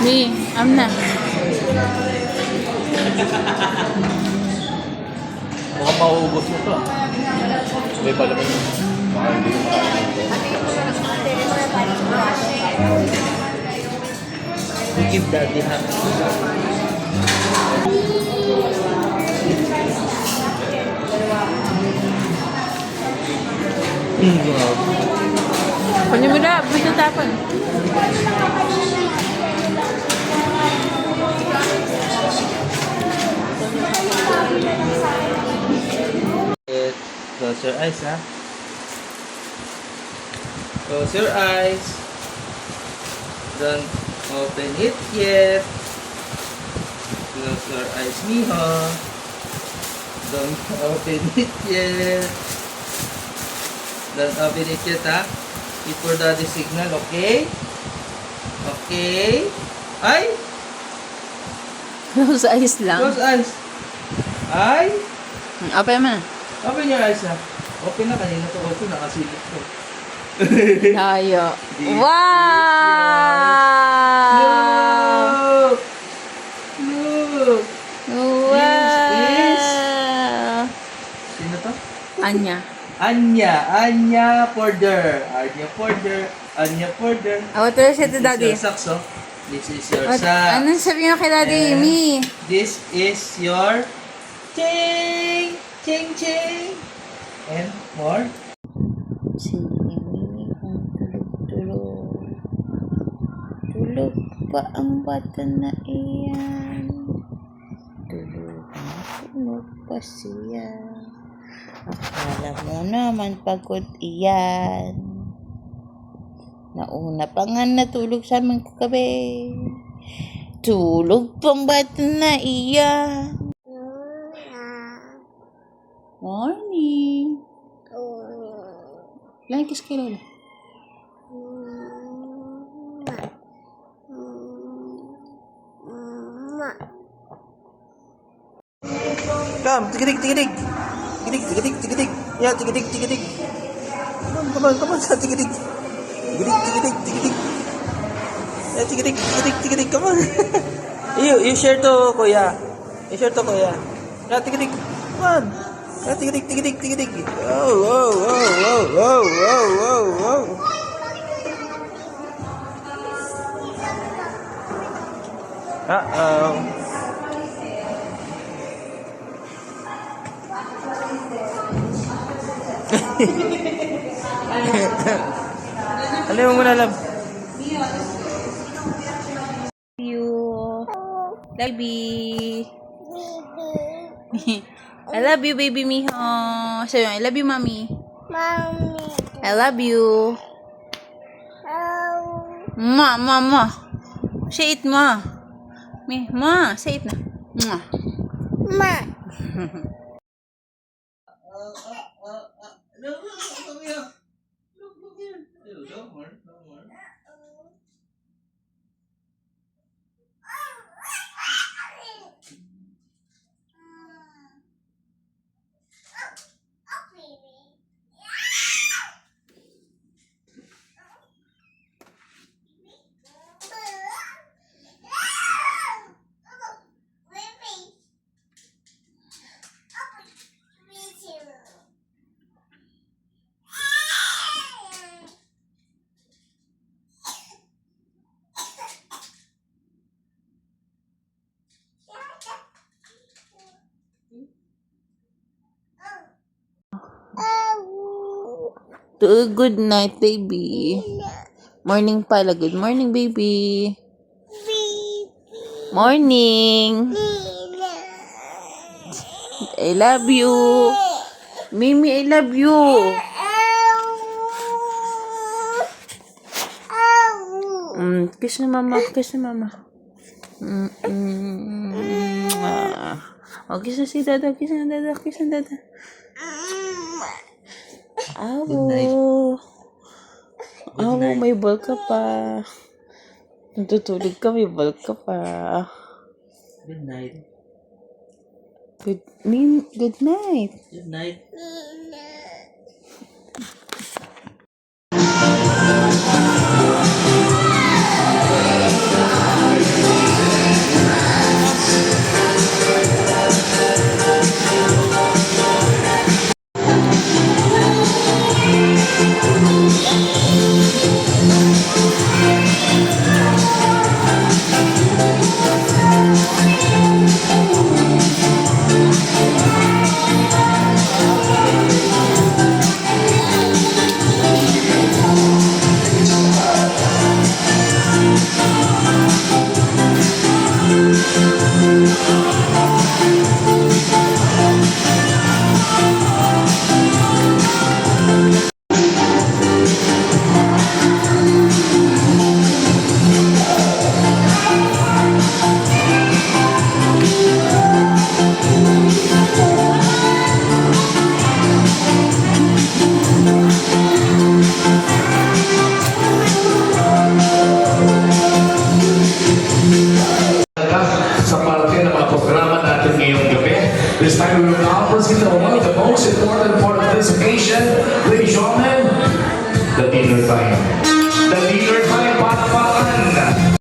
Ni, na. Mukhang mauubos mo to. May palaman yun. Baka hindi ko makain ito. We give daddy happy. Kunin mo na, bisa tapon. Close your eyes, ha? Close your eyes. Don't open it yet. Close your eyes, Miho. Don't open it yet. Don't open it yet, ha? Wait for daddy signal, okay? Okay? Ay! Close eyes lang. Close eyes. Ay! Open mo na. Open your eyes, ha? Open na, kanina to open, nakasilip ko. Layo. This Wow! Look! Wow! Sino to? Anya. Anya Porter. Anya Porter. What was it to daddy? This is your socks, oh. This is your What? socks. Anong sabi nga kay daddy, And Amy? This is your ching, ching, ching. And more. Si Amy ang tulog-tulog. Tulog pa ang bata na iyan. Tulog pa siya. Akala mo naman pagod iyan. Nauna pa nga natulog sa aming kagabi. Tulog pang bata na iyan. Morning. Lang kiss kay Lola. Come, tigidig, tigidig. Tigidig, tigidig, tigidig. Yeah, tigidig, tigidig. Come on, tigidig. Tigidig, tigidig, tigidig. Yeah, tigidig, tigidig, tigidig, come on. You share to kuya. You share to kuya. Yeah, tigidig. Come on. Yeah, tigidig, tigidig, tigidig. Oh. Uh-oh. Alam mo muna, love. Baby. I love you, baby Miho. Sabi mo, I love you, mommy. Mommy. I love you. Oh. Ma. Say it, ma. Ma, say it na. Mwah. Ma. Good night, baby. Morning pala. Good morning, baby. Morning. I love you. Mimi, I love you. Kiss na mama. Kiss na mama. Oh, kiss na si dada. Kiss na dada. Kiss na dada. Awo. Awo, may ball ka pa. Natutulog ka, may ball ka pa. Good night. Good night. Good night. the dinner time. The dinner time, palakpakan!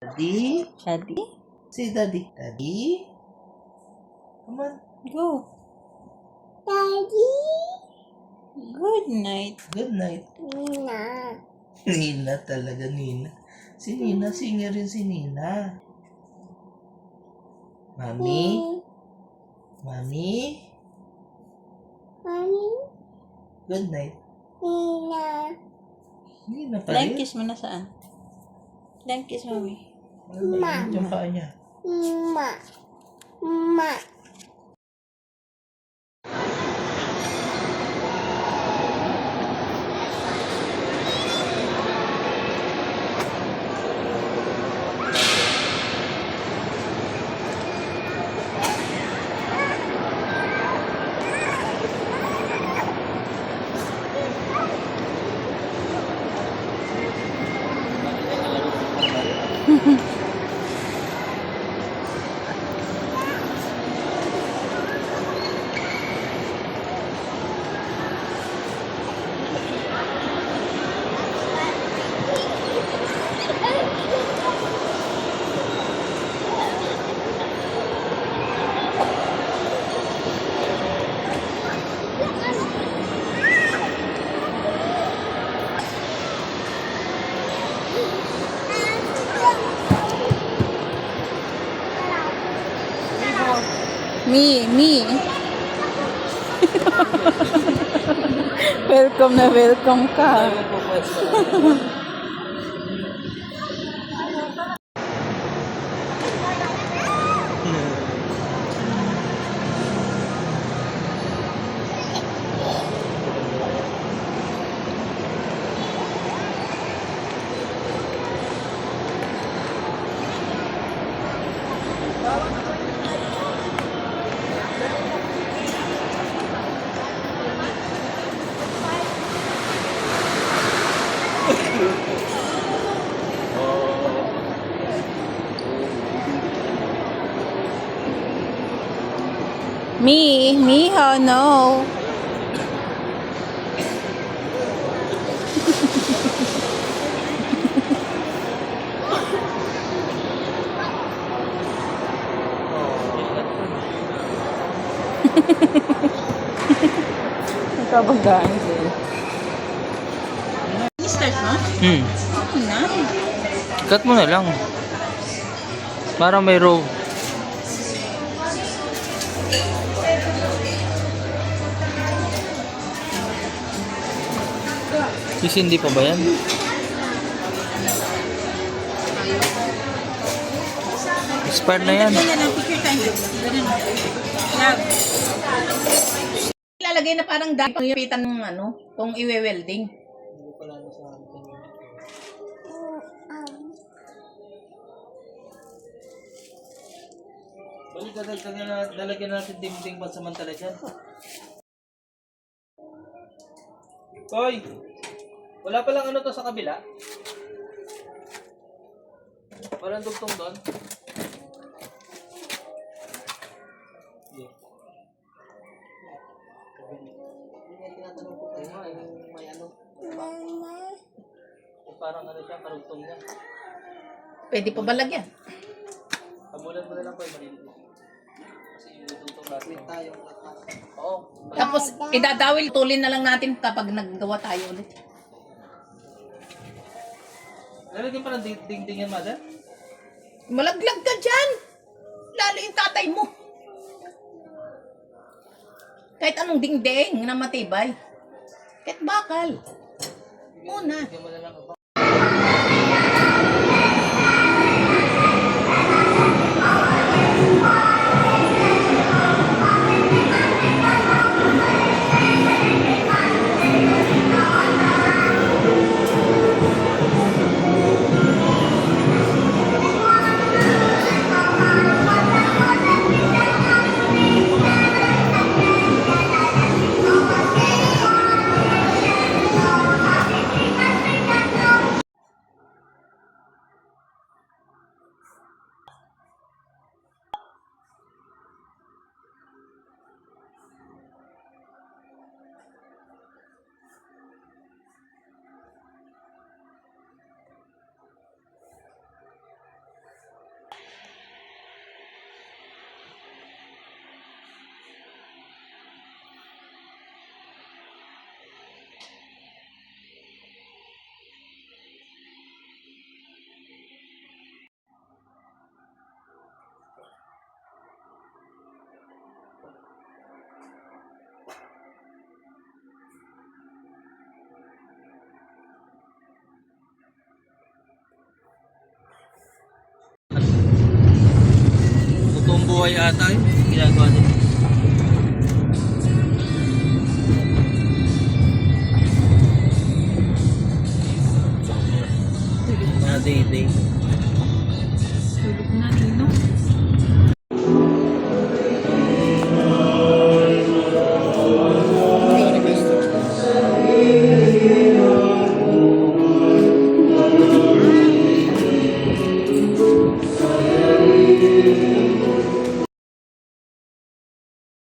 Daddy? Daddy, Say daddy. Daddy? Come on. go. Daddy. Good night. Good night. Na. Nina talaga, Nina. Si Nina, singer rin si Nina. Mami? Mami? Mami. Good night. Nina. Nina pa Flying rin. kiss mo na saan? Flying kiss, mami. Ano ba yun? Yung paa niya. Ma. Ma. Me. Welcome na welcome ka. Miho, no. Nagkabagaan sa'yo. Start mo? Na. Cut mo na lang. Para may row. Sisindi pa ba yan? Expired na yan. Picture time. Ganun. Love. Ilalagay na parang dahil pang ipitan ng ano, kung iwe-welding. Balik dalagyan natin dingding pansamantala dyan. Koy! Wala palang ano to sa kabila? Walang dugtong doon? Parang ano siya, karugtong niya. Pwede pa ba lagyan? Pamulan mo na lang po yung maliliit. Kasi yung dugtong natin tayo. Oo. Tapos idadawil tulin na lang natin kapag naggawa tayo ulit. Lalagyan pa ng dingding yan, mother? Malaglag ka dyan! Lalo yung tatay mo. Kahit anong dingding na matibay. Kahit bakal. Una. Lagyan mo na lang. Totoong buhay ata yun. Ginagawa nila. Mga day-day. Tulog na.